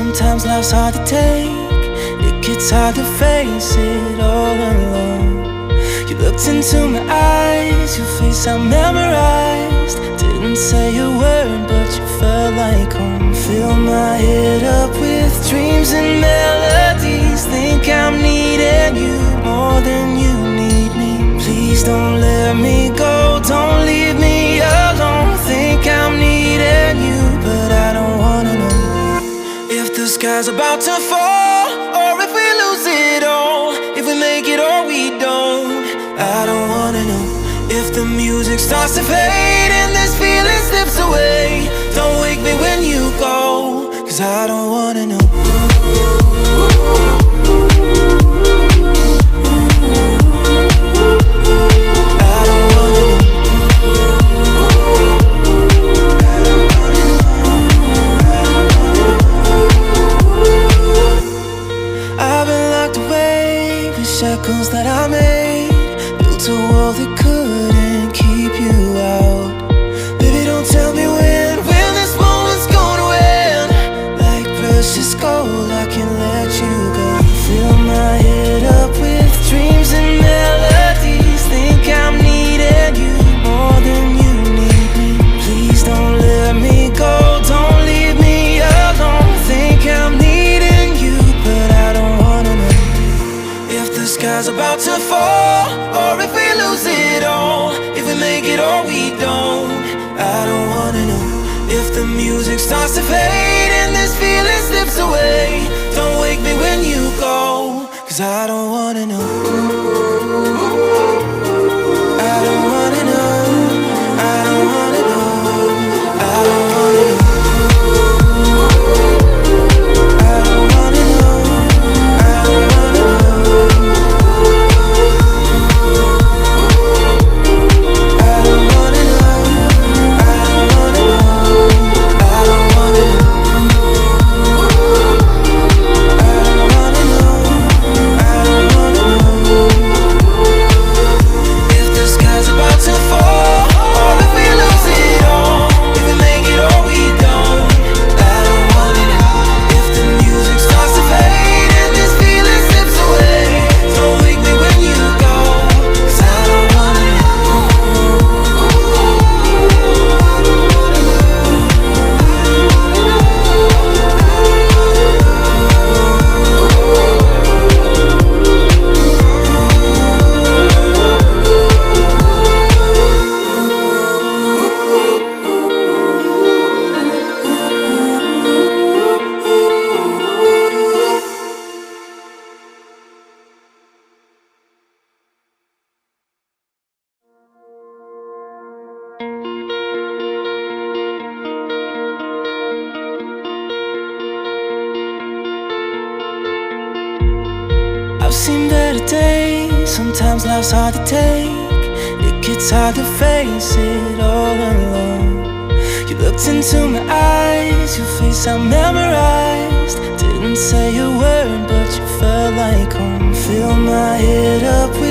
sometimes life's hard to take. It gets hard to face it all alone. You looked into my eyes, your face I memorized. Didn't say a word, but you felt like home. Fill my head up with dreams and melodies. Think I'm needing you more than you need me. Please don't let me go, don't leave me alone. Think I'm needing you, but I don't wanna know if the sky's about to fall, or if we lose it all, if we make it or we don't. I don't wanna know if the music starts to fade and this feeling slips away. Don't wake me when you go, 'cause I don't wanna know. Shackles that I made, built a wall that couldn't keep you out. Baby, don't tell me when this moment's gonna end. Like precious gold, I can't let you go. Fill my head up with dreams and melodies. Think I'm needing you more than you need me. Please don't let me go, don't leave me alone. Think I'm needing you, but I don't wanna know if the sky's about to fall, or if we lose it all, if we make it or we don't. I don't wanna know if the music starts to fade and this feeling slips away. Don't wake me when you go, 'cause I don't wanna know. I don't wanna know. I don't wanna know. I don't wanna know. I've seen better days, sometimes life's hard to take. It gets hard to face it all alone. You looked into my eyes, your face I memorized. Didn't say a word, but you felt like home. Fill my head up with